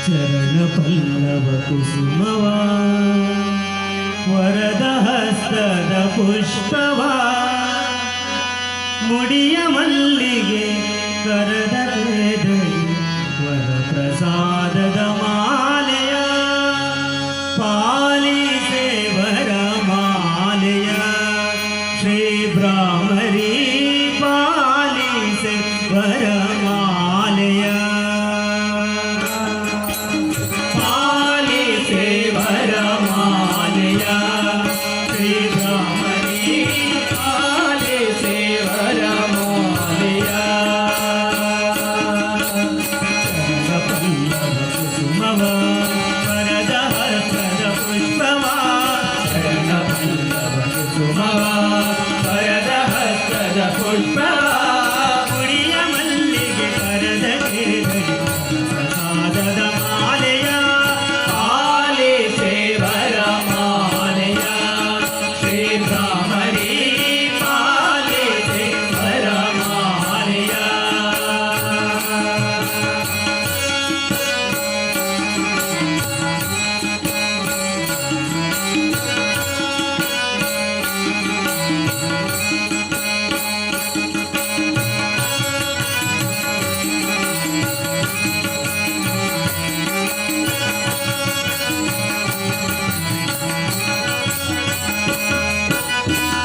ಚರಣ ಪಲ್ಲವ ಕುಸುಮವ ವರದ ಹಸ್ತದ ಪುಷ್ಪವ ಮುಡಿಯ ಮಲ್ಲಿಗೆ ಕರದ ವರ ಪ್ರಸಾದದ ಮಾಲೆಯ ಪಾಲಿಸೆ ವರ ಮಾಲೆಯ ಶ್ರೀ ಬ್ರಾಹ್ಮರಿ ಪಾಲಿಸೆ ವರ ಮಾಲೆಯ ಪಾಲಿಸೆ ವರ ಮಾಲೆಯ ಶ್ರೀ ಬ್ರಾಹ್ಮರಿ ಪಾಲಿಸೆ ವರ ಮಾಲೆಯ ಕುಸುಮವ ವರದ ಹಸ್ತದ ಪುಷ್ಪವ ಶರಣ ಪಲ್ಲವ ಕುಸುಮವ ವರದ ಹಸ್ತದ ಪುಷ್ಪವ ಮುಡಿಯ ಮಲ್ಲಿಗೆ ಕರದ ಪ್ರಸಾದದ ಮಾಲೆಯ ಪಾಲಿಸೆ ವರ ಮಾಲೆಯ ಶ್ರೀ ಬ್ರಾಹ್ಮರಿ ಪಾಲಿಸೆ ವರ ಮಾಲೆಯ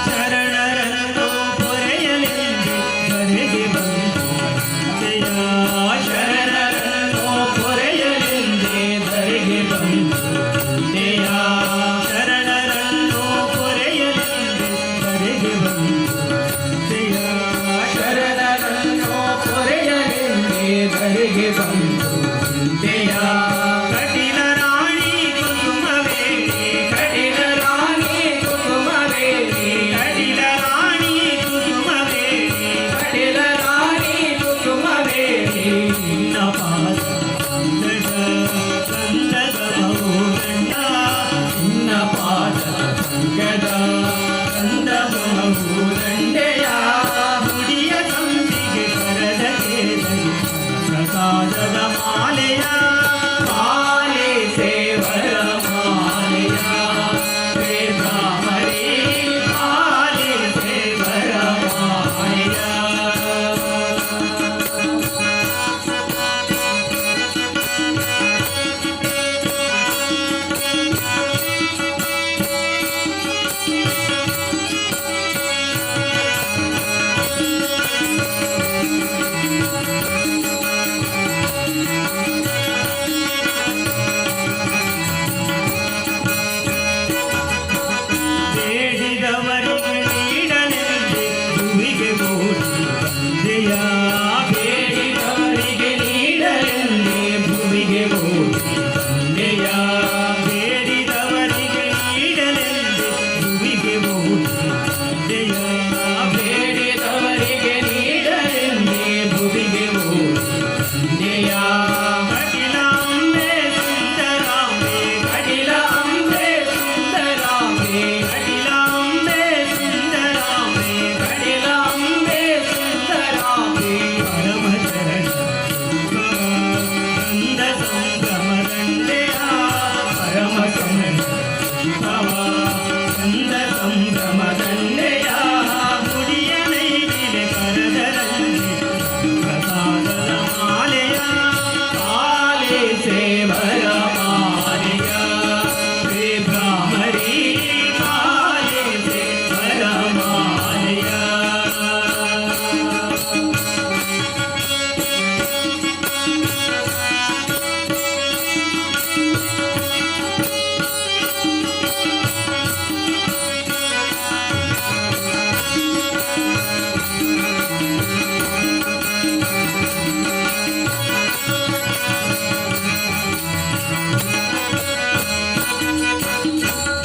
ಶರಣರನ್ನು ಪೊರೆಯಲೆಂದು ಧರೆಗೆ ಬಂದೆಯ ಶರಣರನ್ನು ಪೊರೆಯಲೆಂದೇ ಧರೆಗೆ ಬಂದೆಯ ಶರಣರನ್ನು ಪೊರೆಯಲೆಂದು ಧರೆಗೆ ಬಂದೆಯ ಶರಣರನ್ನು ಪೊರೆಯಲೆಂದೇ ಧರೆಗೆ ಬಂದೆಯ ಕಟಿಲ ರಾಣಿ ಕುಸುಮವೇಣಿ ಕಟಿಲ ರಾಣಿ ಕುಸುಮವೇಣಿ ಕಟಿಲ ರಾಣಿ ಕುಸುಮವೇಣಿ ಕಟಿಲ ರಾಣಿ ಕುಸುಮವೇಣಿ ನಿನ್ನ ಪಾದ ಸಂಗದ ಬಹುದಂಡ ನಿನ್ನ ಪಾದ ಸಂಗದ ಕಂದ ಬಹುದಂಡೆಯ ಮುಡಿಯ ಸಂಪಿಗೆ ಕರದ ಪ್ರಸಾದದ ಮಾಲೆಯ ಪಾಲಿಸೆ ವರ ಮಾಲೆಯ ಶ್ರೀ ಬ್ರಾಹ್ಮರಿ ಪಾಲಿಸೆ ವರ ಮಾಲೆಯ ಬೇಡಿದವರಿಗೆ ನೀಡಲೆಂದೇ ಭುವಿಗೆ ಓಡಿ ಬಂದೆಯ ಬೇಡಿದವರಿಗೆ ನೀಡಲೆಂದೇ ಭುವಿಗೆ ಓಡಿ ಬಂದೆಯ ಬೇಡಿದವರಿಗೆ ನೀಡಲೆಂದೇ ಭುವಿಗೆ ಓಡಿ ಬಂದೆಯ ಬೇಡಿದವರಿಗೆ ನೀಡಲೆಂದೇ ಭುವಿಗೆ ಓಡಿ ಬಂದೆಯ ಕಟಿಲಾಂಬೆ ಸುಂದರಾಂಬೆ ಕಟಿಲಾಂಬೆ ಸುಂದರಾಂಬೆ ಕಟಿಲಾಂಬೆ ಸುಂದರಾಂಬೆ ಕಟಿಲಾಂಬೆ ಸುಂದರಾಂಬೆ ಪರಮ ಚರಣ ಕಂದ ಸಂಭ್ರಮ ದಂಡೆಯ ಪರಮ ಸಂಭವ ಕಂದ ಸಂಭ್ರಮ ದಂಡೆಯ ಮುಡಿಯ ನೈದಿಲೆ ಕರದರಲ್ಲಿ ಪ್ರಸಾದದ ಮಾಲೆಯ ಪಾಲಿಸೆ ವರ ಮಾಲೆಯ ಶ್ರೀ ಬ್ರಾಹ್ಮರಿ ಪಾಲಿಸೆ ವರ ಮಾಲೆಯ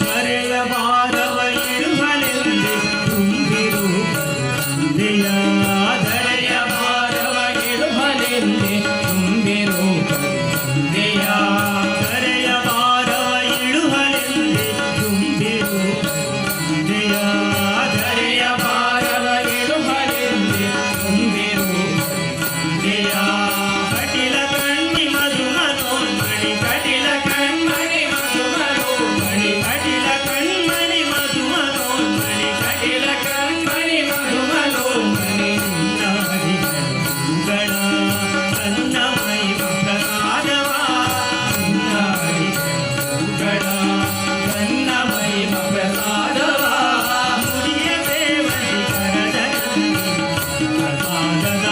ಮರೆಯ ಭಾರವ ಇಳುವಲೆಂದೇ ತುಂಬಿರು ತಂದೆಯ ಧರೆಯ ಭಾರವ ಇಳುವಲೆಂದೇ ತುಂಬಿರು ತಂದೆಯ ಧರೆಯ ಭಾರವ ಇಳುವಲೆಂದೇ ತುಂಬಿರು ತಂದೆಯ ಧರೆಯ ಭಾರವ ಇಳುವಲೆಂದೇ ತುಂಬಿರು ತಂದೆಯ ಕಟಿಲ ಕಣ್ಣಿ ಮಧು ಮನೋನ್ಮಣಿ ಪ್ರಸಾದದ